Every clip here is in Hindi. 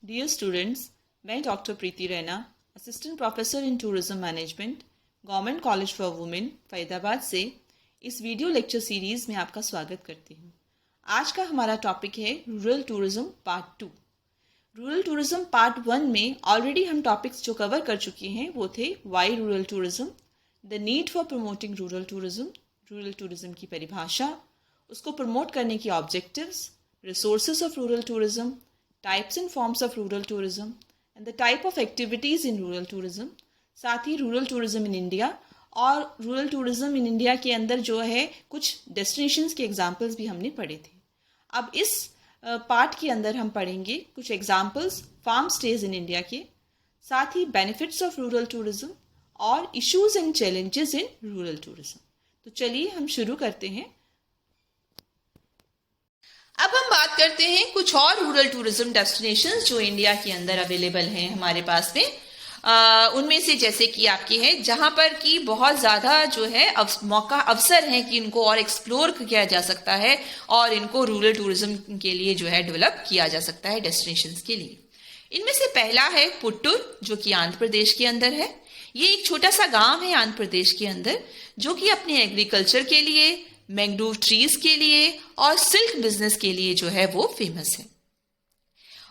डियर स्टूडेंट्स, मैं doctor Preeti Raina, assistant professor in tourism management, government college for women, Faridabad से इस वीडियो लेक्चर सीरीज़ में आपका स्वागत करती हूँ। आज का हमारा टॉपिक है rural tourism part 2। Rural tourism part 1 में ऑलरेडी हम टॉपिक्स जो कवर कर चुके हैं वो थे why rural tourism, the need for promoting rural tourism की परिभाषा, उसको प्रमोट करने की objectives, resources of rural tourism, types and forms of rural tourism and the type of activities in rural tourism, साथ ही रूरल टूरिज्म इन इंडिया और रूरल टूरिज्म इन इंडिया के अंदर जो है कुछ डेस्टिनेशंस के एग्जांपल्स भी हमने पढ़े थे। अब इस पार्ट के अंदर हम पढ़ेंगे कुछ examples farm stays in India के, साथ ही बेनिफिट्स ऑफ रूरल टूरिज्म और issues and challenges in rural tourism. तो चलिए हम शुरू करते हैं। अब हम बात करते हैं कुछ और रूरल टूरिज्म डेस्टिनेशंस जो इंडिया के अंदर अवेलेबल हैं हमारे पास में। उनमें से जैसे कि आपके हैं जहां पर कि बहुत ज़्यादा जो है अवसर है कि इनको और एक्सप्लोर किया जा सकता है और इनको रूरल टूरिज्म के लिए जो है डेवलप किया जा सकता है डेस्टिनेशंस के लिए। इनमें से पहला है पुट्टूर, जो कि आंध्र प्रदेश के अंदर है। ये एक छोटा सा गांव है आंध्र प्रदेश के अंदर जो कि अपने एग्रीकल्चर के लिए, मैंग्रोव ट्रीज के लिए और सिल्क बिजनेस के लिए जो है वो फेमस है।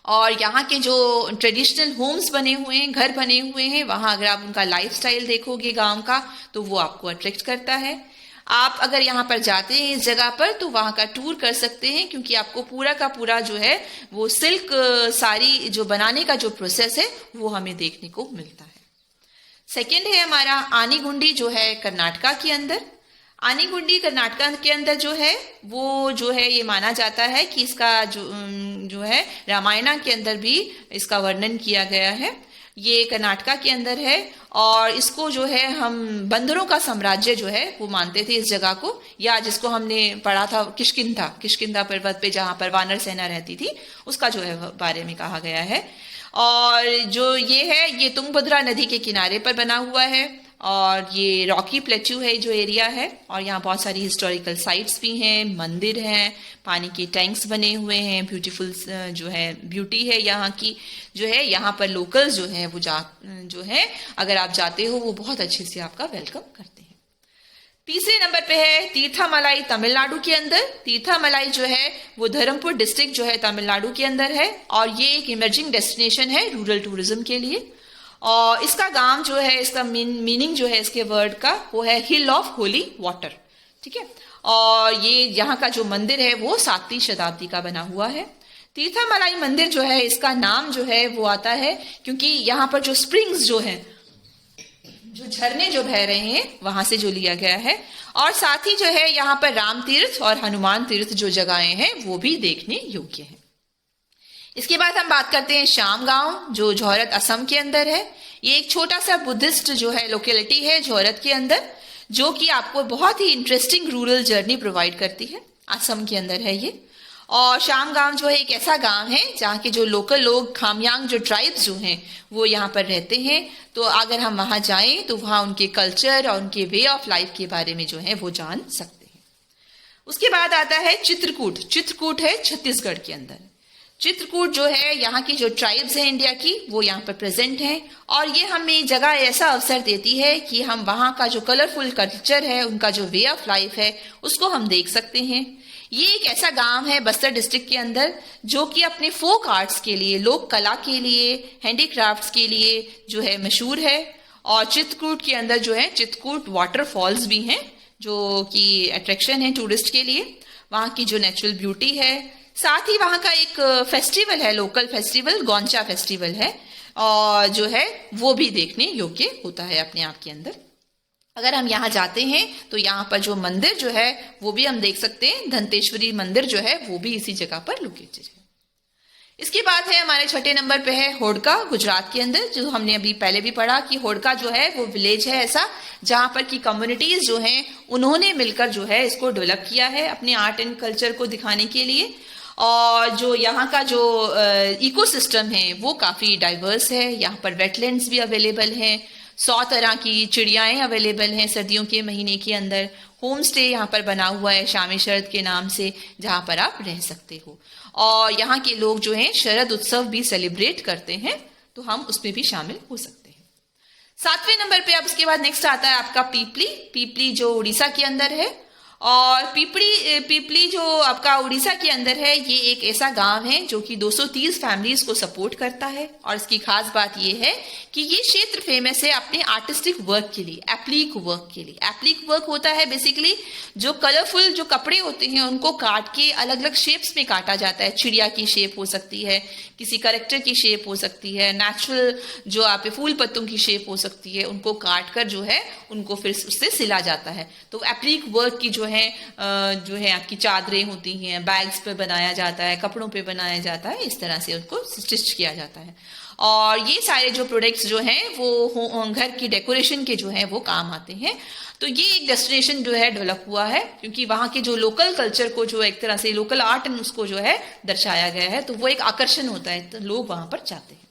और यहाँ के जो ट्रेडिशनल होम्स बने हुए हैं, घर बने हुए हैं, वहाँ अगर आप उनका लाइफस्टाइल देखोगे गांव का तो वो आपको अट्रैक्ट करता है। आप अगर यहाँ पर जाते हैं इस जगह पर तो वहाँ का टूर कर सकते हैं, क्योंकि आपको पूरा का पूरा जो है वो सिल्क साड़ी जो बनाने का जो प्रोसेस है वो हमें देखने को मिलता है। सेकेंड है हमारा आनीगुंडी, जो है कर्नाटका के अंदर। आनीगुंडी कर्नाटका के अंदर जो है वो जो है ये माना जाता है कि इसका जो है रामायण के अंदर भी इसका वर्णन किया गया है। ये कर्नाटका के अंदर है और इसको जो है हम बंदरों का साम्राज्य जो है वो मानते थे इस जगह को, या जिसको हमने पढ़ा था किष्किंधा पर्वत पे जहाँ पर वानर सेना रहती थी उसका जो है बारे में कहा गया है। और जो ये है ये तुंगभद्रा नदी के किनारे पर बना हुआ है और ये रॉकी प्लेट्यू है जो एरिया है, और यहाँ बहुत सारी हिस्टोरिकल साइट्स भी हैं, मंदिर हैं, पानी के टैंक्स बने हुए हैं, ब्यूटीफुल जो है ब्यूटी है यहाँ की जो है। यहाँ पर लोकल्स जो है वो जो है अगर आप जाते हो वो बहुत अच्छे से आपका वेलकम करते हैं। तीसरे नंबर पे है तीर्थामलाई, तमिलनाडु के अंदर। तीर्थामलाई जो है वो धर्मपुर डिस्ट्रिक्ट जो है तमिलनाडु के अंदर है और ये एक इमर्जिंग डेस्टिनेशन है रूरल टूरिज्म के लिए। और इसका गांव जो है, इसका मीनिंग जो है इसके वर्ड का वो है हिल ऑफ होली वाटर, ठीक है। और ये यहाँ का जो मंदिर है वो 7वीं शताब्दी का बना हुआ है। तीर्थामलाई मंदिर जो है इसका नाम जो है वो आता है क्योंकि यहाँ पर जो स्प्रिंग्स जो है, जो झरने जो बह रहे हैं वहां से जो लिया गया है। और साथ ही जो है यहाँ पर राम तीर्थ और हनुमान तीर्थ जो जगहें हैं वो भी देखने योग्य है। इसके बाद हम बात करते हैं श्याम गांव, जो जोरहट असम के अंदर है। ये एक छोटा सा बुद्धिस्ट जो है लोकेलिटी है जोरहट के अंदर, जो कि आपको बहुत ही इंटरेस्टिंग रूरल जर्नी प्रोवाइड करती है। असम के अंदर है ये। और श्याम गांव जो है एक ऐसा गांव है जहाँ के जो लोकल लोग, खामयांग जो ट्राइब्स जो हैं वो यहाँ पर रहते हैं। तो अगर हम वहाँ जाएं तो वहाँ उनके कल्चर और उनके वे ऑफ लाइफ के बारे में जो है वो जान सकते हैं। उसके बाद आता है चित्रकूट। चित्रकूट है छत्तीसगढ़ के अंदर। चित्रकूट जो है यहाँ की जो ट्राइब्स हैं इंडिया की वो यहाँ पर प्रेजेंट हैं और ये हमें जगह ऐसा अवसर देती है कि हम वहाँ का जो कलरफुल कल्चर है, उनका जो वे ऑफ लाइफ है उसको हम देख सकते हैं। ये एक ऐसा गांव है बस्तर डिस्ट्रिक्ट के अंदर जो कि अपने फोक आर्ट्स के लिए, लोक कला के लिए, हैंडीक्राफ्ट्स के लिए जो है मशहूर है। और चित्रकूट के अंदर जो है चित्रकूट वाटरफॉल्स भी हैं जो कि अट्रैक्शन है टूरिस्ट के लिए। वहाँ की जो नेचुरल ब्यूटी है, साथ ही वहाँ का एक फेस्टिवल है, लोकल फेस्टिवल गोंचा फेस्टिवल है और जो है वो भी देखने योग्य होता है अपने आप के अंदर। अगर हम यहाँ जाते हैं तो यहाँ पर जो मंदिर जो है वो भी हम देख सकते हैं। धनतेश्वरी मंदिर जो है वो भी इसी जगह पर लोकेटेड है। इसके बाद है हमारे छठे नंबर पे है होडका, गुजरात के अंदर, जो हमने अभी पहले भी पढ़ा कि होडका जो है वो विलेज है ऐसा जहाँ पर की कम्युनिटीज जो हैं उन्होंने मिलकर जो है इसको डेवलप किया है अपने आर्ट एंड कल्चर को दिखाने के लिए। और जो यहाँ का जो इकोसिस्टम है वो काफ़ी डाइवर्स है। यहाँ पर वेटलैंड्स भी अवेलेबल हैं, 100 तरह की चिड़ियाएँ अवेलेबल हैं सर्दियों के महीने के अंदर। होम स्टे यहाँ पर बना हुआ है शामी शरद के नाम से, जहाँ पर आप रह सकते हो। और यहाँ के लोग जो हैं शरद उत्सव भी सेलिब्रेट करते हैं, तो हम उसमें भी शामिल हो सकते हैं। 7वें नंबर पे अब उसके बाद नेक्स्ट आता है आपका पीपली। पीपली जो उड़ीसा के अंदर है, और पीपली जो आपका उड़ीसा के अंदर है, ये एक ऐसा गांव है जो कि 230 फैमिलीज को सपोर्ट करता है। और इसकी खास बात ये है कि ये क्षेत्र फेमस है अपने आर्टिस्टिक वर्क के लिए, एप्लिक वर्क के लिए। एप्लिक वर्क होता है बेसिकली जो कलरफुल जो कपड़े होते हैं उनको काट के अलग अलग शेप्स में काटा जाता है। चिड़िया की शेप हो सकती है, किसी करेक्टर की शेप हो सकती है, नेचुरल जो आप फूल पत्तों की शेप हो सकती है, उनको काट कर जो है उनको फिर उससे सिला जाता है। तो एप्लिक वर्क की जो है आपकी चादरें होती हैं, बैग्स पे बनाया जाता है, कपड़ों पे बनाया जाता है, इस तरह से उनको स्टिच किया जाता है। और ये सारे जो प्रोडक्ट्स जो हैं वो घर की डेकोरेशन के जो है वो काम आते हैं। तो ये एक डेस्टिनेशन जो है डेवलप हुआ है, क्योंकि वहाँ के जो लोकल कल्चर को जो एक तरह से लोकल आर्ट उसको जो है दर्शाया गया है, तो वो एक आकर्षण होता है, तो लोग वहां पर जाते हैं।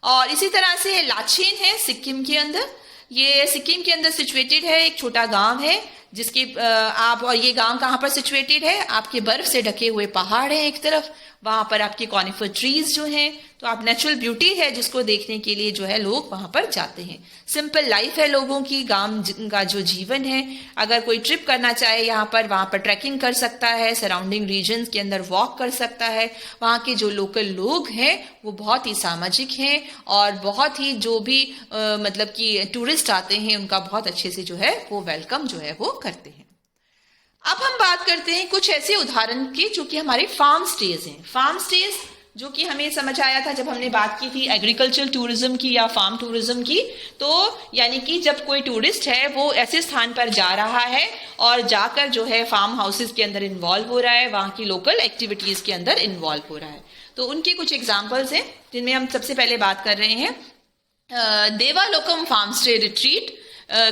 और इसी तरह से लाचेन है सिक्किम के अंदर। ये सिक्किम के अंदर सिचुएटेड है, एक छोटा गांव है जिसके आप, और ये गांव कहाँ पर सिचुएटेड है, आपके बर्फ से ढके हुए पहाड़ हैं एक तरफ, वहां पर आपके कॉनिफर ट्रीज जो हैं, तो आप नेचुरल ब्यूटी है जिसको देखने के लिए जो है लोग वहां पर जाते हैं। सिंपल लाइफ है लोगों की, गांव का जो जीवन है। अगर कोई ट्रिप करना चाहे यहाँ पर, वहां पर ट्रैकिंग कर सकता है, सराउंडिंग रीजन के अंदर वॉक कर सकता है। वहाँ के जो लोकल लोग हैं वो बहुत ही सामाजिक हैं, और बहुत ही जो भी मतलब कि टूरिस्ट आते हैं उनका बहुत अच्छे से जो है वो वेलकम जो है वो करते हैं। अब हम बात करते हैं कुछ ऐसे उदाहरण की जो कि हमारे फार्म स्टेज हैं। फार्म स्टेज जो कि हमें समझ आया था जब हमने बात की थी एग्रीकल्चरल टूरिज्म की या फार्म टूरिज्म की, तो यानी कि जब कोई टूरिस्ट है वो ऐसे स्थान पर जा रहा है और जाकर जो है फार्म हाउसेस के अंदर इन्वॉल्व हो रहा है, वहाँ की लोकल एक्टिविटीज के अंदर इन्वॉल्व हो रहा है। तो उनके कुछ एग्जाम्पल्स हैं जिनमें हम सबसे पहले बात कर रहे हैं देवालोकम फार्म स्टे रिट्रीट,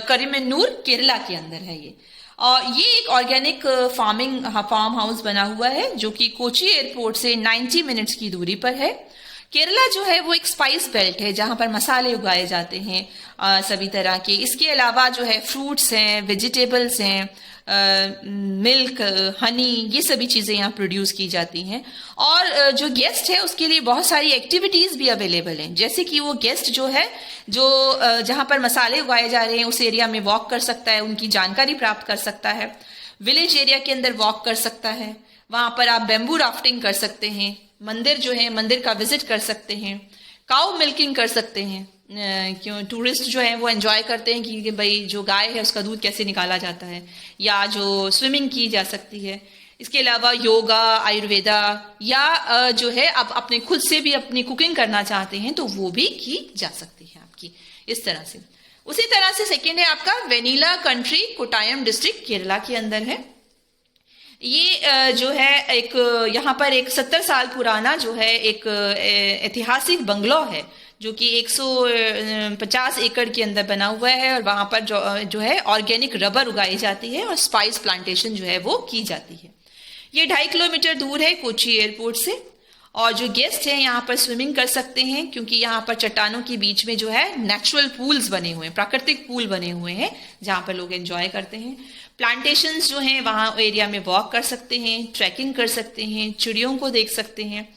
करिमन्नूर केरला के अंदर है ये। और ये एक ऑर्गेनिक फार्म हाउस बना हुआ है जो कि कोची एयरपोर्ट से 90 मिनट्स की दूरी पर है। केरला जो है वो एक स्पाइस बेल्ट है जहां पर मसाले उगाए जाते हैं सभी तरह के। इसके अलावा जो है फ्रूट्स हैं, वेजिटेबल्स हैं, मिल्क, हनी, ये सभी चीजें यहाँ प्रोड्यूस की जाती हैं। और जो गेस्ट है उसके लिए बहुत सारी एक्टिविटीज भी अवेलेबल हैं, जैसे कि वो गेस्ट जो है जो जहाँ पर मसाले उगाए जा रहे हैं उस एरिया में वॉक कर सकता है, उनकी जानकारी प्राप्त कर सकता है। विलेज एरिया के अंदर वॉक कर सकता है, वहां पर आप बेम्बू राफ्टिंग कर सकते हैं, मंदिर जो है मंदिर का विजिट कर सकते हैं, काउ मिल्किंग कर सकते हैं। क्यों टूरिस्ट जो है वो एंजॉय करते हैं कि भाई जो गाय है उसका दूध कैसे निकाला जाता है, या जो स्विमिंग की जा सकती है। इसके अलावा योगा, आयुर्वेदा, या जो है आप अपने खुद से भी अपनी कुकिंग करना चाहते हैं तो वो भी की जा सकती है आपकी इस तरह से। उसी तरह से सेकेंड है आपका vanilla country, Kottayam district Kerala के अंदर है। ये जो है एक यहाँ पर एक 70 साल पुराना जो है एक ऐतिहासिक बंगलो है जो कि 150 एकड़ के अंदर बना हुआ है, और वहां पर जो है ऑर्गेनिक रबर उगाई जाती है और स्पाइस प्लांटेशन जो है वो की जाती है। ये 2.5 किलोमीटर दूर है कोची एयरपोर्ट से। और जो गेस्ट हैं यहाँ पर स्विमिंग कर सकते हैं, क्योंकि यहाँ पर चट्टानों के बीच में जो है नेचुरल पूल्स बने हुए हैं, प्राकृतिक पूल बने हुए हैं जहाँ पर लोग एंजॉय करते हैं। प्लांटेशंस जो हैं वहाँ एरिया में वॉक कर सकते हैं, ट्रैकिंग कर सकते हैं, चिड़ियों को देख सकते हैं,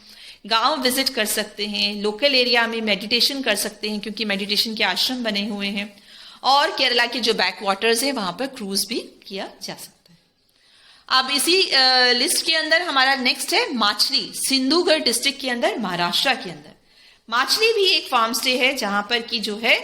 गांव विजिट कर सकते हैं, लोकल एरिया में मेडिटेशन कर सकते हैं क्योंकि मेडिटेशन के आश्रम बने हुए हैं। और केरला के जो बैक वाटर्स हैं वहाँ पर क्रूज भी किया जा सकता है। अब इसी लिस्ट के अंदर हमारा नेक्स्ट है माचली, सिंधुगढ़ डिस्ट्रिक्ट के अंदर, महाराष्ट्र के अंदर। माचली भी एक फार्म स्टे है जहां पर की जो है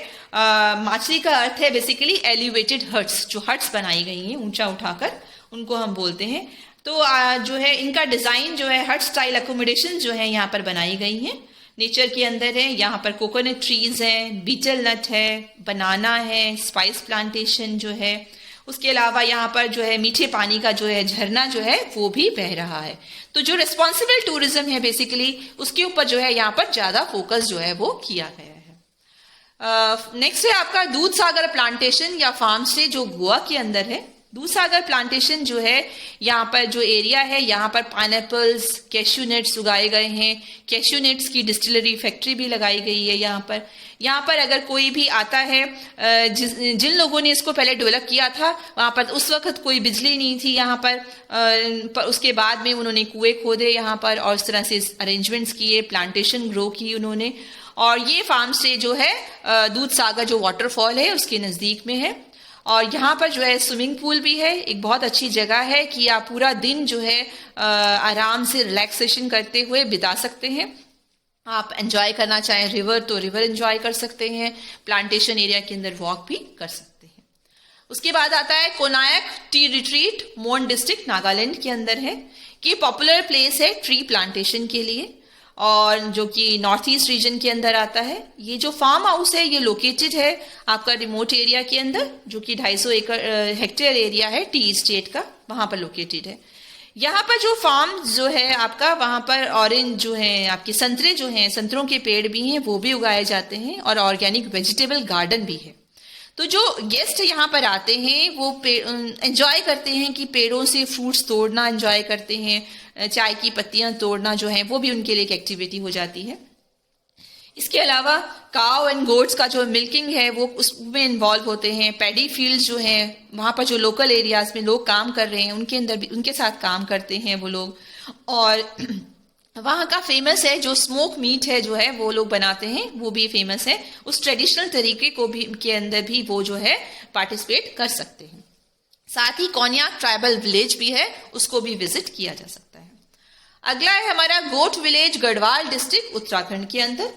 माचली का अर्थ है बेसिकली एलिवेटेड हट्स, जो हट्स बनाई गई हैं ऊंचा उठाकर उनको हम बोलते हैं। तो जो है इनका डिजाइन जो है हट स्टाइल अकोमोडेशन जो है यहाँ पर बनाई गई हैं, नेचर के अंदर है। यहाँ पर कोकोनट ट्रीज हैं, बीटल नट है, बनाना है, स्पाइस प्लांटेशन जो है। उसके अलावा यहाँ पर जो है मीठे पानी का जो है झरना जो है वो भी बह रहा है। तो जो रिस्पॉन्सिबल टूरिज्म है बेसिकली उसके ऊपर जो है यहाँ पर ज्यादा फोकस जो है वो किया गया है। नेक्स्ट है आपका दूध सागर प्लांटेशन या फार्म स्टे जो गोवा के अंदर है। दूधसागर प्लांटेशन जो है, यहाँ पर जो एरिया है, यहाँ पर पाइनएप्पल्स, कैश्यू नट्स उगाए गए हैं। कैश्यू नट्स की डिस्टिलरी फैक्ट्री भी लगाई गई है यहाँ पर अगर कोई भी आता है, जिन लोगों ने इसको पहले डेवलप किया था, वहाँ पर उस वक्त कोई बिजली नहीं थी यहाँ पर उसके बाद में उन्होंने कुएं खोदे यहाँ पर और इस तरह से अरेंजमेंट्स किए, प्लांटेशन ग्रो की उन्होंने। और ये फार्म स्टे जो है दूधसागर जो वाटरफॉल है उसके नज़दीक में है। और यहाँ पर जो है स्विमिंग पूल भी है, एक बहुत अच्छी जगह है कि आप पूरा दिन जो है आराम से रिलैक्सेशन करते हुए बिता सकते हैं। आप एंजॉय करना चाहें रिवर तो रिवर एंजॉय कर सकते हैं, प्लांटेशन एरिया के अंदर वॉक भी कर सकते हैं। उसके बाद आता है कोनायक टी रिट्रीट, मोन डिस्ट्रिक्ट नागालैंड के अंदर है। ये पॉपुलर प्लेस है ट्री प्लांटेशन के लिए और जो कि नॉर्थ ईस्ट रीजन के अंदर आता है। ये जो फार्म हाउस है ये लोकेटेड है आपका रिमोट एरिया के अंदर, जो कि 250 हेक्टेयर एरिया है टी स्टेट का, वहां पर लोकेटेड है। यहाँ पर जो फार्म जो है आपका, वहां पर ऑरेंज जो है आपके संतरे जो हैं, संतरों के पेड़ भी हैं, वो भी उगाए जाते हैं और ऑर्गेनिक वेजिटेबल गार्डन भी है। तो जो गेस्ट यहाँ पर आते हैं वो एंजॉय करते हैं कि पेड़ों से फ्रूट्स तोड़ना एंजॉय करते हैं, चाय की पत्तियां तोड़ना जो है वो भी उनके लिए एक एक्टिविटी हो जाती है। इसके अलावा काव एंड गोट्स का जो मिल्किंग है वो उसमें इन्वॉल्व होते हैं। पैडी फील्ड्स जो हैं, वहाँ पर जो लोकल एरियाज में लोग काम कर रहे हैं उनके अंदर भी उनके साथ काम करते हैं वो लोग। और वहाँ का फेमस है जो स्मोक मीट है जो है वो लोग बनाते हैं, वो भी फेमस है। उस ट्रेडिशनल तरीके को भी के अंदर भी वो जो है पार्टिसिपेट कर सकते हैं। साथ ही कोन्याक ट्राइबल विलेज भी है, उसको भी विजिट किया जा सकता है। अगला है हमारा गोट विलेज, गढ़वाल डिस्ट्रिक्ट उत्तराखंड के अंदर।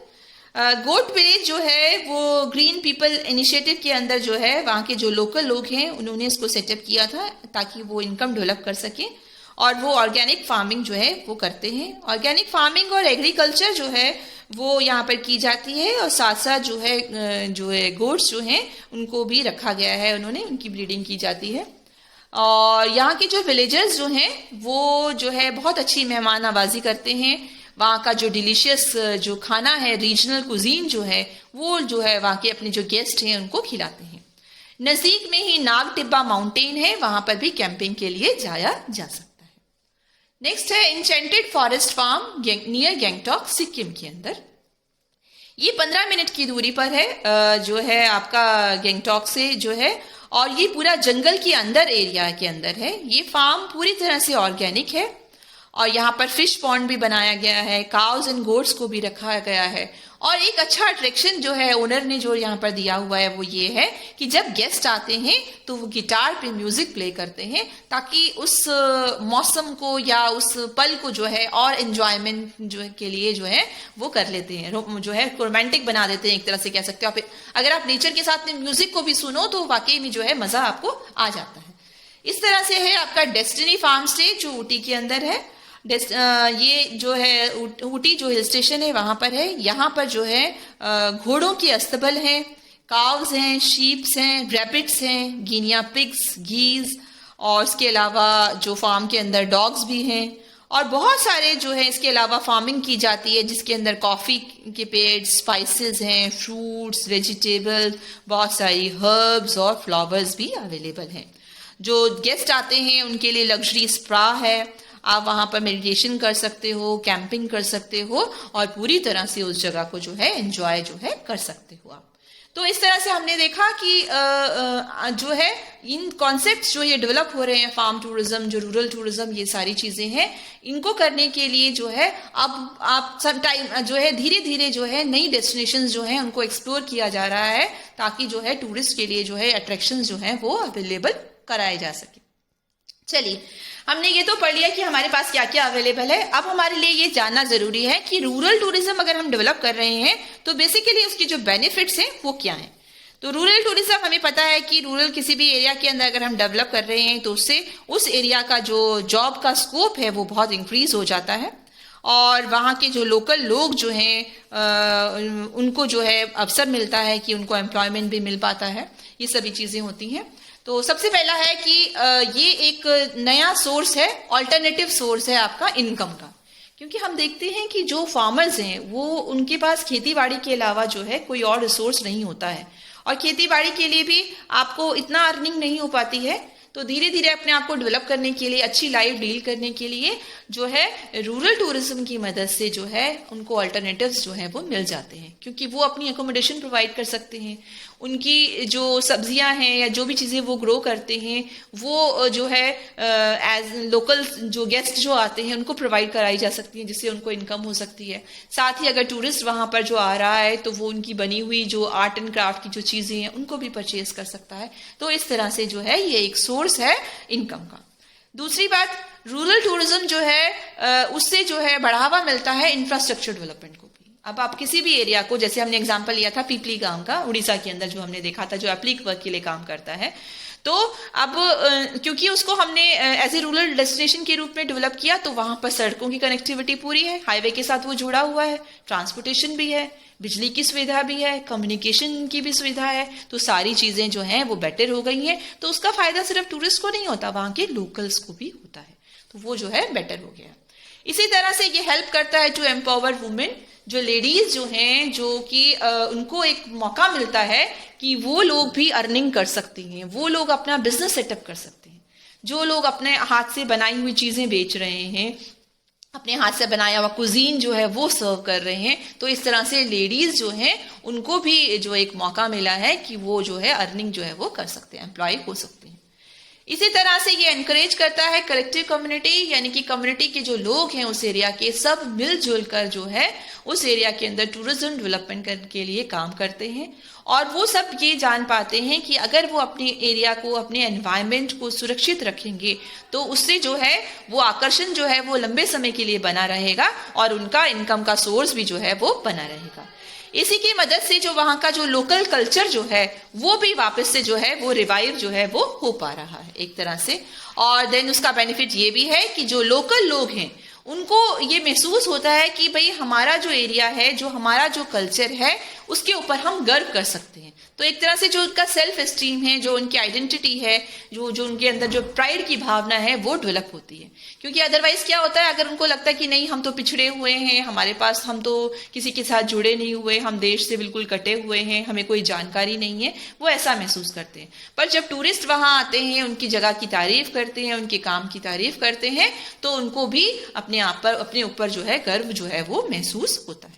गोट विलेज जो है वो ग्रीन पीपल इनिशिएटिव के अंदर जो है वहाँ के जो लोकल लोग हैं उन्होंने इसको सेटअप किया था ताकि वो इनकम डेवलप कर सके और वो ऑर्गेनिक फार्मिंग जो है वो करते हैं। ऑर्गेनिक फार्मिंग और एग्रीकल्चर जो है वो यहाँ पर की जाती है और साथ साथ जो है गोट्स जो हैं उनको भी रखा गया है, उन्होंने उनकी ब्रीडिंग की जाती है। और यहाँ के जो विलेजर्स जो हैं वो जो है बहुत अच्छी मेहमान नवाजी करते हैं। वहाँ का जो डिलीशियस जो खाना है, रीजनल कुजीन जो है वो जो है वहाँ के अपने जो गेस्ट हैं उनको खिलाते हैं। नज़दीक में ही नाग टिब्बा माउंटेन है, वहाँ पर भी कैंपिंग के लिए जाया जा सकता है। नेक्स्ट है enchanted forest farm near Gangtok, Sikkim के अंदर। ये 15 मिनट की दूरी पर है जो है आपका गैंगटॉक से जो है, और ये पूरा जंगल के अंदर एरिया के अंदर है। ये फार्म पूरी तरह से ऑर्गेनिक है और यहाँ पर फिश पॉन्ड भी बनाया गया है, काउज एंड गोट्स को भी रखा गया है। और एक अच्छा अट्रैक्शन जो है ओनर ने जो यहाँ पर दिया हुआ है वो ये है कि जब गेस्ट आते हैं तो वो गिटार पे म्यूजिक प्ले करते हैं ताकि उस मौसम को या उस पल को जो है और एंजॉयमेंट जो है के लिए जो है वो कर लेते हैं, जो है रोमांटिक बना देते हैं एक तरह से कह सकते हो आप। अगर आप नेचर के साथ में म्यूजिक को भी सुनो तो वाकई में जो है मजा आपको आ जाता है। इस तरह से है आपका डेस्टिनी फार्म स्टे जो ऊटी के अंदर है। ये जो है ऊटी जो हिल स्टेशन है वहां पर है। यहाँ पर जो है घोड़ों के अस्तबल हैं, काव्स हैं, शीप्स हैं, रैबिट्स हैं, गिनिया पिग्स, गीज, और इसके अलावा जो फार्म के अंदर डॉग्स भी हैं और बहुत सारे जो है इसके अलावा फार्मिंग की जाती है जिसके अंदर कॉफी के पेड़, स्पाइसेस हैं, फ्रूट्स, वेजिटेबल्स, बहुत सारी हर्ब्स और फ्लावर्स भी अवेलेबल हैं। जो गेस्ट आते हैं उनके लिए लग्जरी स्पा है, आप वहां पर मेडिटेशन कर सकते हो, कैंपिंग कर सकते हो और पूरी तरह से उस जगह को जो है एंजॉय जो है कर सकते हो आप। तो इस तरह से हमने देखा कि जो है इन कॉन्सेप्ट्स जो ये डेवलप हो रहे हैं, फार्म टूरिज्म, जो रूरल टूरिज्म, ये सारी चीजें हैं, इनको करने के लिए जो है अब आप सम टाइम जो है धीरे धीरे जो है नई डेस्टिनेशंस जो है उनको एक्सप्लोर किया जा रहा है ताकि जो है टूरिस्ट के लिए जो है अट्रैक्शंस जो है वो अवेलेबल कराए जा सके। चलिए, हमने ये तो पढ़ लिया कि हमारे पास क्या क्या अवेलेबल है। अब हमारे लिए ये जानना जरूरी है कि रूरल टूरिज्म अगर हम डेवलप कर रहे हैं तो बेसिकली उसके जो बेनिफिट्स हैं वो क्या हैं। तो रूरल टूरिज्म हमें पता है कि रूरल किसी भी एरिया के अंदर अगर हम डेवलप कर रहे हैं तो उससे उस एरिया का जो जॉब का स्कोप है वो बहुत इंक्रीज हो जाता है और वहाँ के जो लोकल लोग जो हैं उनको जो है अवसर मिलता है कि उनको एम्प्लॉयमेंट भी मिल पाता है। ये सभी चीजें होती हैं। तो सबसे पहला है कि ये एक नया सोर्स है, ऑल्टरनेटिव सोर्स है आपका इनकम का, क्योंकि हम देखते हैं कि जो फार्मर्स हैं वो उनके पास खेती बाड़ी के अलावा जो है कोई और रिसोर्स नहीं होता है और खेती बाड़ी के लिए भी आपको इतना अर्निंग नहीं हो पाती है। तो धीरे धीरे अपने आप को डेवलप करने के लिए, अच्छी लाइफ डील करने के लिए जो है रूरल टूरिज्म की मदद से जो है उनको अल्टरनेटिव्स जो है वो मिल जाते हैं, क्योंकि वो अपनी एकोमोडेशन प्रोवाइड कर सकते हैं। उनकी जो सब्जियां हैं या जो भी चीज़ें वो ग्रो करते हैं वो जो है एज लोकल जो गेस्ट जो आते हैं उनको प्रोवाइड कराई जा सकती हैं, जिससे उनको इनकम हो सकती है। साथ ही अगर टूरिस्ट वहाँ पर जो आ रहा है तो वो उनकी बनी हुई जो आर्ट एंड क्राफ्ट की जो चीज़ें हैं उनको भी परचेज कर सकता है। तो इस तरह से जो है ये एक सोर्स है इनकम का। दूसरी बात, रूरल टूरिज्म जो है उससे जो है बढ़ावा मिलता है इंफ्रास्ट्रक्चर डेवलपमेंट को भी। अब आप किसी भी एरिया को, जैसे हमने एग्जांपल लिया था पीपली गांव का, उड़ीसा के अंदर जो हमने देखा था, जो एप्लिक वर्क के लिए काम करता है, तो अब क्योंकि उसको हमने एज ए रूरल डेस्टिनेशन के रूप में डेवलप किया, तो वहां पर सड़कों की कनेक्टिविटी पूरी है, हाईवे के साथ वो जुड़ा हुआ है, ट्रांसपोर्टेशन भी है, बिजली की सुविधा भी है, कम्युनिकेशन की भी सुविधा है, तो सारी चीजें जो हैं वो बेटर हो गई हैं। तो उसका फायदा सिर्फ टूरिस्ट को नहीं होता, वहां के लोकल्स को भी होता है, तो वो जो है बेटर हो गया। इसी तरह से ये हेल्प करता है टू एम्पावर वुमेन, जो लेडीज जो हैं, जो कि उनको एक मौका मिलता है कि वो लोग भी अर्निंग कर सकती हैं, वो लोग अपना बिजनेस सेटअप कर सकते हैं। जो लोग अपने हाथ से बनाई हुई चीजें बेच रहे हैं, अपने हाथ से बनाया हुआ कुजीन जो है वो सर्व कर रहे हैं, तो इस तरह से लेडीज जो हैं उनको भी जो एक मौका मिला है कि वो जो है अर्निंग जो है वो कर सकते हैं, एम्प्लॉय हो सकते हैं। इसी तरह से ये एनकरेज करता है कलेक्टिव कम्युनिटी, यानी कि कम्युनिटी के जो लोग हैं उस एरिया के, सब मिलजुल कर जो है उस एरिया के अंदर टूरिज्म डेवलपमेंट के लिए काम करते हैं। और वो सब ये जान पाते हैं कि अगर वो अपने एरिया को, अपने एनवायरनमेंट को सुरक्षित रखेंगे तो उससे जो है वो आकर्षण जो है वो लंबे समय के लिए बना रहेगा और उनका इनकम का सोर्स भी जो है वो बना रहेगा। इसी की मदद से जो वहां का जो लोकल कल्चर जो है वो भी वापस से जो है वो रिवाइव जो है वो हो पा रहा है एक तरह से। और देन उसका बेनिफिट ये भी है कि जो लोकल लोग हैं उनको ये महसूस होता है कि भाई हमारा जो एरिया है, जो हमारा जो कल्चर है, उसके ऊपर हम गर्व कर सकते हैं। तो एक तरह से जो उनका सेल्फ एस्टीम है, जो उनकी आइडेंटिटी है, जो उनके अंदर जो प्राइड की भावना है वो डेवलप होती है। क्योंकि अदरवाइज क्या होता है, अगर उनको लगता है कि नहीं हम तो पिछड़े हुए हैं, हमारे पास, हम तो किसी के साथ जुड़े नहीं हुए, हम देश से बिल्कुल कटे हुए हैं, हमें कोई जानकारी नहीं है, वो ऐसा महसूस करते हैं। पर जब टूरिस्ट वहां आते हैं, उनकी जगह की तारीफ करते हैं, उनके काम की तारीफ करते हैं, तो उनको भी अपने आप पर, अपने ऊपर जो है गर्व जो है वो महसूस होता है।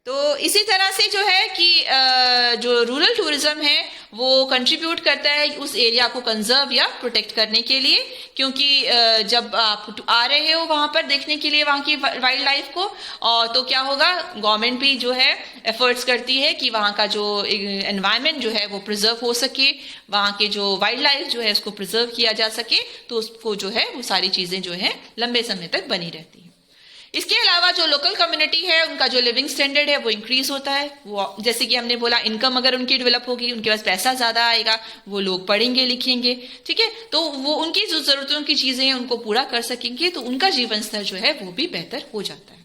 तो इसी तरह से जो है कि जो रूरल टूरिज्म है वो कंट्रीब्यूट करता है उस एरिया को कंजर्व या प्रोटेक्ट करने के लिए, क्योंकि जब आप आ रहे हो वहां पर देखने के लिए वहां की वाइल्ड लाइफ को, और तो क्या होगा, गवर्नमेंट भी जो है एफर्ट्स करती है कि वहां का जो एनवायरनमेंट जो है वो प्रिजर्व हो सके, वहां के जो वाइल्ड लाइफ जो है उसको प्रिजर्व किया जा सके, तो उसको जो है वो सारी चीजें जो है लंबे समय तक बनी रहती है। इसके अलावा जो लोकल कम्युनिटी है उनका जो लिविंग स्टैंडर्ड है वो इंक्रीज होता है। वो जैसे कि हमने बोला, इनकम अगर उनकी डेवलप होगी, उनके पास पैसा ज्यादा आएगा, वो लोग पढ़ेंगे लिखेंगे, ठीक है, तो वो उनकी जो जरूरतों की चीजें हैं उनको पूरा कर सकेंगे, तो उनका जीवन स्तर जो है वो भी बेहतर हो जाता है।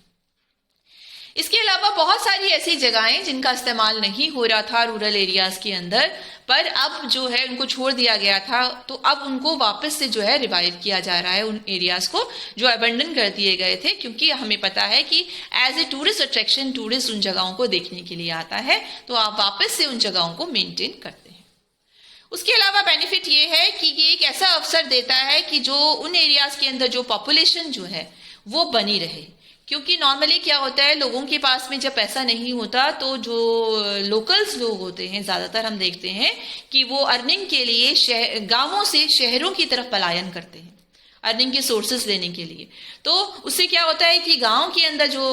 इसके अलावा बहुत सारी ऐसी जगहें जिनका इस्तेमाल नहीं हो रहा था रूरल एरियाज के अंदर, पर अब जो है उनको छोड़ दिया गया था, तो अब उनको वापस से जो है रिवाइव किया जा रहा है उन एरियाज को जो अबंडन कर दिए गए थे। क्योंकि हमें पता है कि as a tourist attraction tourist उन जगहों को देखने के लिए आता है, तो आप वापस से उन जगहों को मेंटेन करते हैं। उसके अलावा बेनिफिट ये है कि ये एक ऐसा अवसर देता है कि जो उन एरियाज के अंदर जो पॉपुलेशन जो है वो बनी रहे। क्योंकि नॉर्मली क्या होता है, लोगों के पास में जब पैसा नहीं होता तो जो लोकल्स लोग होते हैं ज्यादातर हम देखते हैं कि वो अर्निंग के लिए गांवों से शहरों की तरफ पलायन करते हैं अर्निंग के सोर्सेस लेने के लिए। तो उससे क्या होता है कि गांव के अंदर जो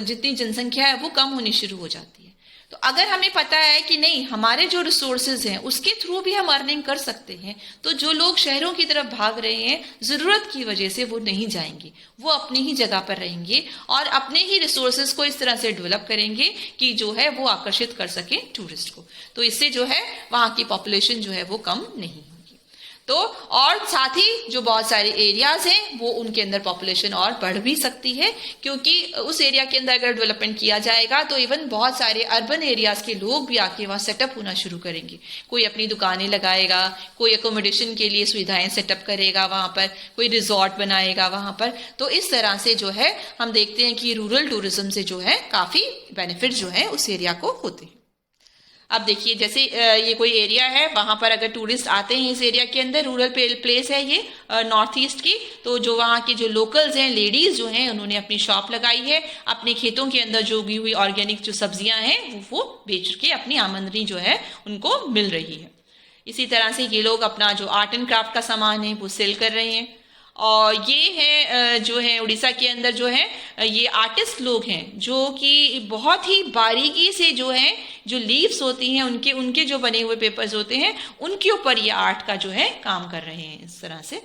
जितनी जनसंख्या है वो कम होनी शुरू हो जाती है। तो अगर हमें पता है कि नहीं, हमारे जो रिसोर्सेज हैं उसके थ्रू भी हम अर्निंग कर सकते हैं, तो जो लोग शहरों की तरफ भाग रहे हैं जरूरत की वजह से वो नहीं जाएंगे, वो अपनी ही जगह पर रहेंगे और अपने ही रिसोर्सेज को इस तरह से डेवलप करेंगे कि जो है वो आकर्षित कर सके टूरिस्ट को। तो इससे जो है वहां की पॉपुलेशन जो है वो कम नहीं होगी। तो और साथ ही जो बहुत सारे एरियाज हैं वो उनके अंदर पॉपुलेशन और बढ़ भी सकती है, क्योंकि उस एरिया के अंदर अगर डेवलपमेंट किया जाएगा तो इवन बहुत सारे अर्बन एरियाज के लोग भी आके वहां सेटअप होना शुरू करेंगे। कोई अपनी दुकानें लगाएगा, कोई एकोमोडेशन के लिए सुविधाएं सेटअप करेगा वहां पर, कोई रिजॉर्ट बनाएगा वहां पर। तो इस तरह से जो है हम देखते हैं कि रूरल टूरिज्म से जो है काफी बेनिफिट जो है उस एरिया को होते हैं। अब देखिए जैसे ये कोई एरिया है, वहां पर अगर टूरिस्ट आते हैं इस एरिया के अंदर, रूरल प्लेस है ये नॉर्थ ईस्ट की, तो जो वहाँ के जो लोकल्स हैं, लेडीज जो हैं, उन्होंने अपनी शॉप लगाई है, अपने खेतों के अंदर जो उगी हुई ऑर्गेनिक जो सब्जियां हैं वो बेच के अपनी आमदनी जो है उनको मिल रही है। इसी तरह से ये लोग अपना जो आर्ट एंड क्राफ्ट का सामान है वो सेल कर रहे हैं। और ये है जो है उड़ीसा के अंदर जो है ये आर्टिस्ट लोग हैं जो कि बहुत ही बारीकी से जो है जो लीव्स होती हैं उनके उनके जो बने हुए पेपर्स होते हैं उनके ऊपर ये आर्ट का जो है काम कर रहे हैं इस तरह से।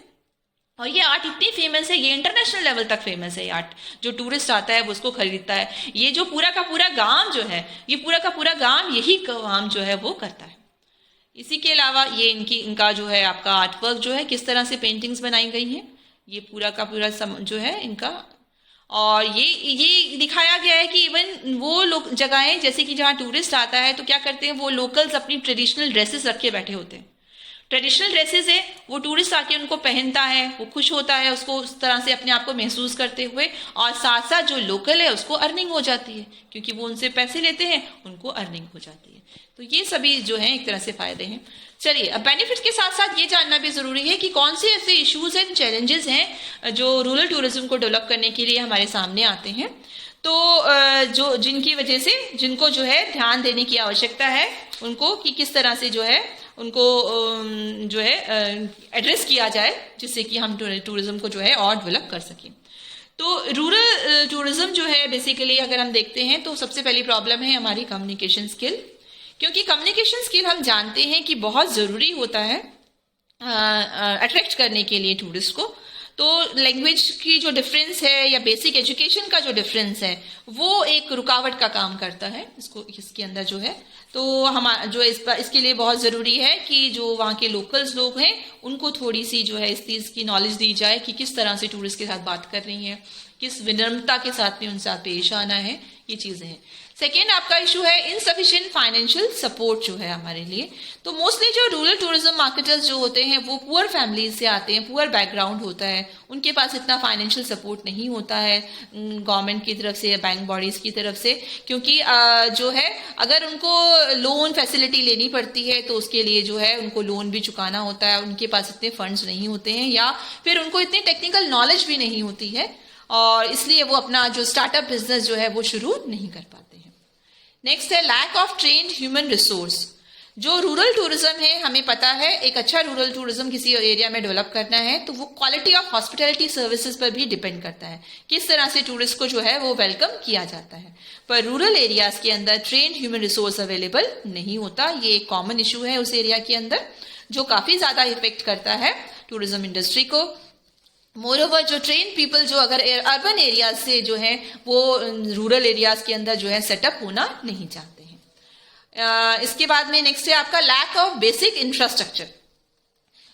और ये आर्ट इतनी फेमस है, ये इंटरनेशनल लेवल तक फेमस है ये आर्ट, जो टूरिस्ट आता है वो उसको खरीदता है। ये जो पूरा का पूरा गांव जो है, ये पूरा का पूरा गांव यही काम जो है वो करता है। इसी के अलावा ये इनका जो है आपका आर्ट वर्क जो है किस तरह से पेंटिंग्स बनाई गई हैं, ये पूरा का पूरा जो है इनका। और ये दिखाया गया है कि इवन वो लोग जगहें जैसे कि जहाँ टूरिस्ट आता है तो क्या करते हैं, वो लोकल्स अपनी ट्रेडिशनल ड्रेसेस रखे बैठे होते हैं। ट्रेडिशनल ड्रेसेस है, वो टूरिस्ट आके उनको पहनता है, वो खुश होता है उसको उस तरह से अपने आप को महसूस करते हुए, और साथ साथ जो लोकल है उसको अर्निंग हो जाती है, क्योंकि वो उनसे पैसे लेते हैं, उनको अर्निंग हो जाती है। तो ये सभी जो है एक तरह से फायदे हैं। चलिए, अब बेनिफिट के साथ साथ ये जानना भी जरूरी है कि कौन से ऐसे इश्यूज एंड चैलेंजेस हैं जो रूरल टूरिज्म को डेवलप करने के लिए हमारे सामने आते हैं। तो जो जिनकी वजह से जिनको जो है ध्यान देने की आवश्यकता है उनको, कि किस तरह से जो है उनको जो है एड्रेस किया जाए, जिससे कि हम टूरिज्म को जो है और डेवलप कर सकें। तो रूरल टूरिज्म जो है बेसिकली अगर हम देखते हैं तो सबसे पहली प्रॉब्लम है हमारी कम्युनिकेशन स्किल, क्योंकि कम्युनिकेशन स्किल हम जानते हैं कि बहुत ज़रूरी होता है अट्रैक्ट करने के लिए टूरिस्ट को। तो लैंग्वेज की जो डिफरेंस है या बेसिक एजुकेशन का जो डिफरेंस है वो एक रुकावट का काम करता है इसके अंदर जो है। तो हम जो इसके लिए बहुत ज़रूरी है कि जो वहाँ के लोकल्स लोग हैं उनको थोड़ी सी जो है इस चीज़ की नॉलेज दी जाए कि किस तरह से टूरिस्ट के साथ बात कर रही हैं, किस विनम्रता के साथ में उनसे पेश आना है, ये चीज़ें हैं। सेकेंड आपका इशू है इनसफिशिएंट फाइनेंशियल सपोर्ट जो है हमारे लिए। तो मोस्टली जो रूरल टूरिज्म मार्केटर्स जो होते हैं वो पुअर फैमिलीज से आते हैं, पुअर बैकग्राउंड होता है, उनके पास इतना फाइनेंशियल सपोर्ट नहीं होता है गवर्नमेंट की तरफ से या बैंक बॉडीज की तरफ से, क्योंकि जो है अगर उनको लोन फैसिलिटी लेनी पड़ती है तो उसके लिए जो है उनको लोन भी चुकाना होता है, उनके पास इतने फंड्स नहीं होते हैं या फिर उनको इतनी टेक्निकल नॉलेज भी नहीं होती है, और इसलिए वो अपना जो स्टार्टअप बिजनेस जो है वो शुरू नहीं कर पाते हैं। नेक्स्ट है lack of trained human resource. जो रूरल टूरिज्म है, हमें पता है एक अच्छा रूरल टूरिज्म किसी एरिया में डेवलप करना है तो वो क्वालिटी ऑफ हॉस्पिटैलिटी सर्विसेज पर भी डिपेंड करता है, किस तरह से टूरिस्ट को जो है वो वेलकम किया जाता है। पर रूरल एरियाज के अंदर ट्रेन्ड ह्यूमन रिसोर्स अवेलेबल नहीं होता, ये एक कॉमन इशू है उस एरिया के अंदर जो काफी ज्यादा इफेक्ट करता है टूरिज्म इंडस्ट्री को। मोरओवर जो ट्रेन पीपल जो अगर अर्बन एरियाज से जो है वो रूरल एरियाज के अंदर जो है सेटअप होना नहीं चाहते हैं। इसके बाद में नेक्स्ट है आपका लैक ऑफ बेसिक इंफ्रास्ट्रक्चर।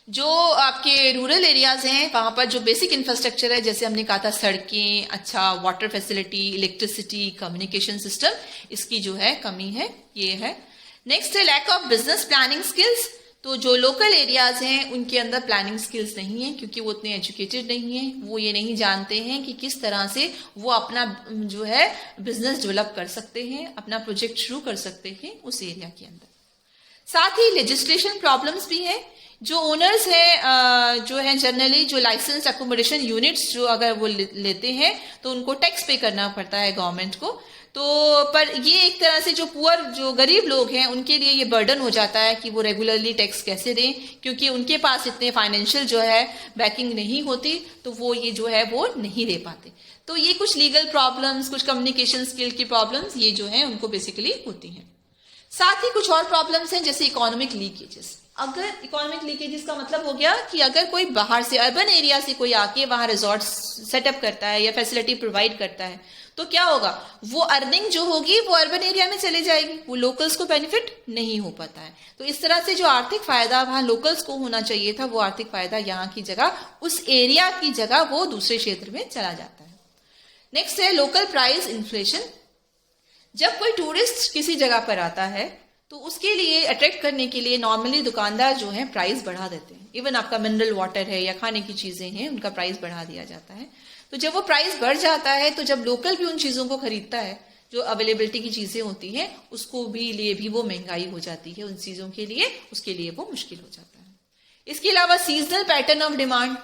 जो आपके रूरल एरियाज हैं वहां पर जो बेसिक इंफ्रास्ट्रक्चर है, जैसे हमने कहा था सड़कें, अच्छा water facility, electricity, communication system, इसकी जो है कमी है, ये है। नेक्स्ट है lack of business planning skills. तो जो लोकल एरियाज हैं उनके अंदर प्लानिंग स्किल्स नहीं है, क्योंकि वो उतने एजुकेटेड नहीं है, वो ये नहीं जानते हैं कि किस तरह से वो अपना जो है बिजनेस डेवलप कर सकते हैं, अपना प्रोजेक्ट शुरू कर सकते हैं उस एरिया के अंदर। साथ ही लेजिस्लेशन प्रॉब्लम्स भी हैं। जो ओनर्स हैं जो है जनरली जो लाइसेंस अकोमोडेशन यूनिट्स जो अगर वो लेते हैं तो उनको टैक्स पे करना पड़ता है गवर्नमेंट को। तो पर ये एक तरह से जो पुअर जो गरीब लोग हैं उनके लिए ये बर्डन हो जाता है कि वो रेगुलरली टैक्स कैसे दें, क्योंकि उनके पास इतने फाइनेंशियल जो है बैकिंग नहीं होती, तो वो ये जो है वो नहीं दे पाते। तो ये कुछ लीगल प्रॉब्लम्स, कुछ कम्युनिकेशन स्किल की प्रॉब्लम्स ये जो है उनको बेसिकली होती हैं। साथ ही कुछ और प्रॉब्लम्स हैं जैसे इकोनॉमिक लीकेजेस। अगर इकोनॉमिक लीकेजेस का मतलब हो गया कि अगर कोई बाहर से अर्बन एरिया से कोई आके वहां रिजॉर्ट सेटअप करता है या फैसिलिटी प्रोवाइड करता है तो क्या होगा, वो अर्निंग जो होगी वो अर्बन एरिया में चली जाएगी, वो लोकल्स को बेनिफिट नहीं हो पाता है। तो इस तरह से जो आर्थिक फायदा वहां लोकल्स को होना चाहिए था, वो आर्थिक फायदा यहाँ की जगह उस एरिया की जगह वो दूसरे क्षेत्र में चला जाता है। नेक्स्ट है लोकल प्राइस इन्फ्लेशन। जब कोई टूरिस्ट किसी जगह पर आता है तो उसके लिए अट्रैक्ट करने के लिए नॉर्मली दुकानदार जो है प्राइस बढ़ा देते हैं। इवन आपका मिनरल वाटर है या खाने की चीजें हैं उनका प्राइस बढ़ा दिया जाता है। तो जब वो प्राइस बढ़ जाता है तो जब लोकल भी उन चीजों को खरीदता है जो अवेलेबिलिटी की चीज़ें होती हैं उसको भी लिए भी वो महंगाई हो जाती है, उन चीज़ों के लिए उसके लिए वो मुश्किल हो जाता है। इसके अलावा seasonal pattern of demand,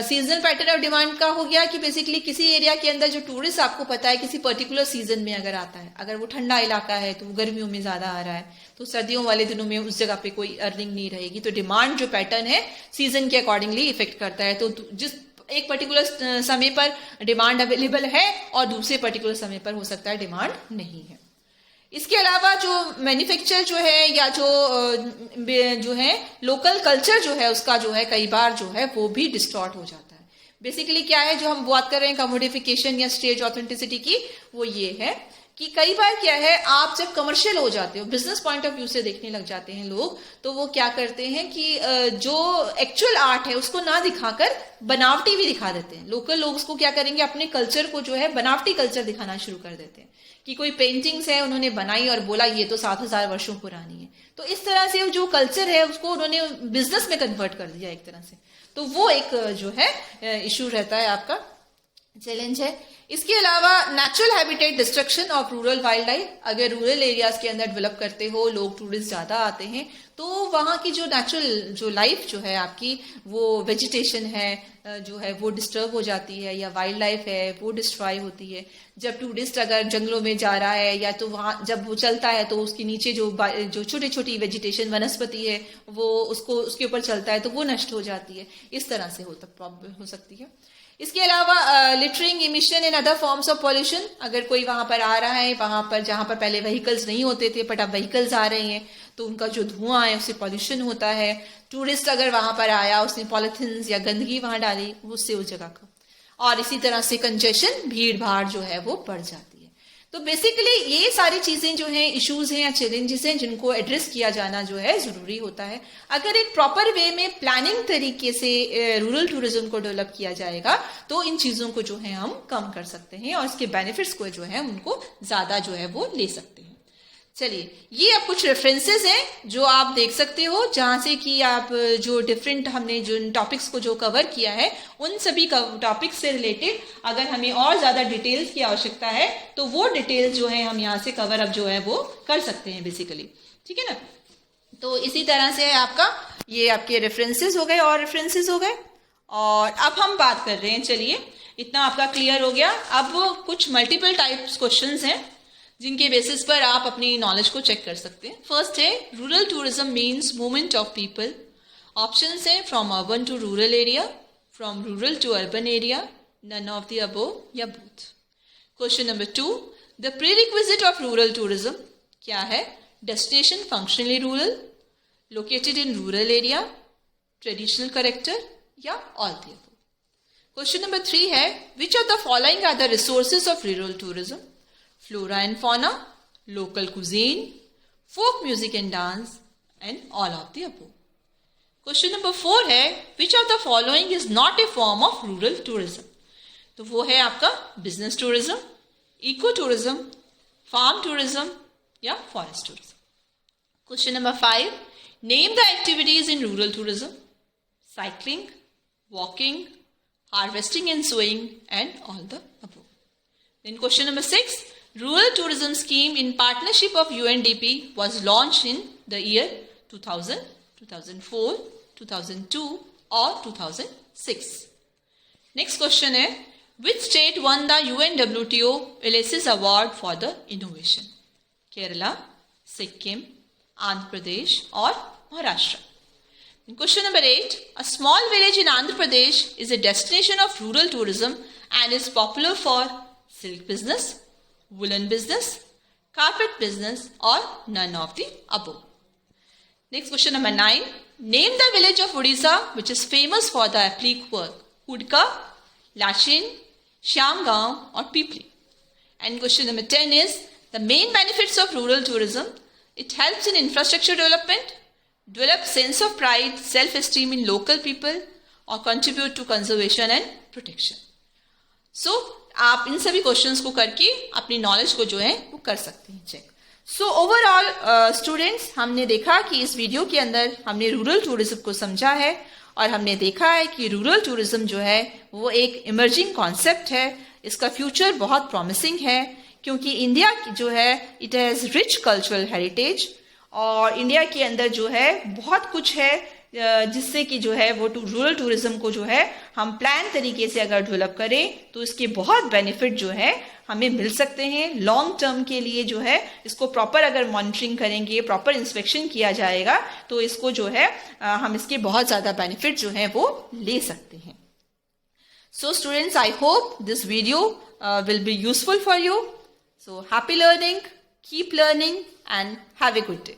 seasonal pattern of demand का हो गया कि बेसिकली किसी एरिया के अंदर जो टूरिस्ट आपको पता है किसी पर्टिकुलर सीजन में अगर आता है, अगर वो ठंडा इलाका है तो वो गर्मियों में ज्यादा आ रहा है, तो सर्दियों वाले दिनों में उस जगह पे कोई अर्निंग नहीं रहेगी, तो डिमांड जो पैटर्न है सीजन के अकॉर्डिंगली इफेक्ट करता है। तो जिस एक पर्टिकुलर समय पर डिमांड अवेलेबल है और दूसरे पर्टिकुलर समय पर हो सकता है डिमांड नहीं है। इसके अलावा जो मैन्युफैक्चर जो है या जो है लोकल कल्चर जो है उसका जो है कई बार जो है वो भी डिस्टॉर्ट हो जाता है। बेसिकली क्या है जो हम बात कर रहे हैं कमोडिफिकेशन या स्टेज ऑथेंटिसिटी की, वो ये है कि कई बार क्या है आप जब कमर्शियल हो जाते हो, बिजनेस पॉइंट ऑफ व्यू से देखने लग जाते हैं लोग, तो वो क्या करते हैं कि जो एक्चुअल आर्ट है उसको ना दिखाकर बनावटी भी दिखा देते हैं। लोकल लोग उसको क्या करेंगे, अपने कल्चर को जो है बनावटी कल्चर दिखाना शुरू कर देते हैं कि कोई पेंटिंग्स है उन्होंने बनाई और बोला ये तो 7,000 वर्षों पुरानी है, तो इस तरह से जो कल्चर है उसको उन्होंने बिजनेस में कन्वर्ट कर दिया एक तरह से। तो वो एक जो है इशू रहता है, आपका चैलेंज है। इसके अलावा natural habitat destruction of rural wild life, अगर रूरल एरियाज के अंदर डेवलप करते हो, लोग टूरिस्ट ज्यादा आते हैं, तो वहाँ की जो नेचुरल जो लाइफ जो है आपकी, वो वेजिटेशन है जो है वो डिस्टर्ब हो जाती है, या वाइल्ड लाइफ है वो डिस्ट्रॉय होती है। जब टूरिस्ट अगर जंगलों में जा रहा है या तो वहाँ जब वो चलता है तो उसके नीचे जो छोटी छोटी वेजिटेशन वनस्पति है वो उसके ऊपर चलता है तो वो नष्ट हो जाती है। इस तरह से प्रॉब्लम हो सकती है। इसके अलावा littering, emission and other forms of pollution, अगर कोई वहां पर आ रहा है, वहां पर जहां पर पहले व्हीकल्स नहीं होते थे बट अब व्हीकल्स आ रहे हैं, तो उनका जो धुआं है उससे पॉल्यूशन होता है। टूरिस्ट अगर वहां पर आया, उसने पॉलिथीन्स या गंदगी वहां डाली, उससे उस जगह का, और इसी तरह से कंजेशन, भीड़ भाड़ जो है वो बढ़ जाती है। तो बेसिकली ये सारी चीजें जो हैं इश्यूज हैं या चैलेंजेस हैं जिनको एड्रेस किया जाना जो है जरूरी होता है। अगर एक प्रॉपर वे में प्लानिंग तरीके से रूरल टूरिज्म को डेवलप किया जाएगा तो इन चीजों को जो है हम कम कर सकते हैं और इसके बेनिफिट्स को जो है उनको ज्यादा जो है वो ले सकते हैं। चलिए, ये अब कुछ रेफरेंसेस हैं जो आप देख सकते हो, जहां से कि आप जो डिफरेंट हमने जो टॉपिक्स को जो कवर किया है उन सभी टॉपिक्स से रिलेटेड अगर हमें और ज्यादा डिटेल्स की आवश्यकता है तो वो डिटेल्स जो है हम यहाँ से कवर अप जो है वो कर सकते हैं बेसिकली, ठीक है ना। तो इसी तरह से आपका ये आपके रेफरेंसेस हो गए और रेफरेंसेस हो गए। और अब हम बात कर रहे हैं, चलिए इतना आपका क्लियर हो गया। अब कुछ मल्टीपल टाइप्स क्वेश्चंस हैं जिनके बेसिस पर आप अपनी नॉलेज को चेक कर सकते हैं। फर्स्ट है, rural tourism means movement of people. Options हैं from urban to rural area, from rural to urban area, none of the above या both. Question number 2, the prerequisite of rural tourism क्या है? Destination functionally rural, located in rural area, traditional character या all the above. Question number 3 है, which of the following are the resources of rural tourism? Flora and fauna, local cuisine, folk music and dance, and all of the above. Question number 4 है, which of the following is not a form of rural tourism? तो वो है आपका business tourism, eco tourism, farm tourism या forest tourism. Question number 5, name the activities in rural tourism: cycling, walking, harvesting and sowing, and all the above. Then question number 6, Rural Tourism Scheme in partnership of UNDP was launched in the year 2000, 2004, 2002 or 2006. Next question है, which state won the UNWTO Ulysses Award for the innovation? Kerala, Sikkim, Andhra Pradesh or Maharashtra? And question number 8, a small village in Andhra Pradesh is a destination of rural tourism and is popular for silk business, woolen business, carpet business or none of the above. Next question number 9, name the village of Odisha which is famous for the applique work: Hudka, Lachin, Shyamgaon or Pipli. And question number 10 is, the main benefits of rural tourism: it helps in infrastructure development, develop sense of pride, self-esteem in local people or contribute to conservation and protection. So आप इन सभी क्वेश्चंस को करके अपनी नॉलेज को जो है वो कर सकते हैं चेक। सो ओवरऑल स्टूडेंट्स, हमने देखा कि इस वीडियो के अंदर हमने रूरल टूरिज्म को समझा है और हमने देखा है कि रूरल टूरिज्म जो है वो एक इमर्जिंग कॉन्सेप्ट है, इसका फ्यूचर बहुत प्रॉमिसिंग है। क्योंकि इंडिया जो है it has rich cultural heritage, और इंडिया के अंदर जो है बहुत कुछ है जिससे कि जो है वो रूरल टूरिज्म को जो है हम प्लान तरीके से अगर डेवलप करें तो इसके बहुत बेनिफिट जो है हमें मिल सकते हैं लॉन्ग टर्म के लिए। जो है इसको प्रॉपर अगर मॉनिटरिंग करेंगे, प्रॉपर इंस्पेक्शन किया जाएगा तो इसको जो है हम इसके बहुत ज़्यादा बेनिफिट जो है वो ले सकते हैं। So students, I hope this video will be useful for you. So happy learning, keep learning and have a good day.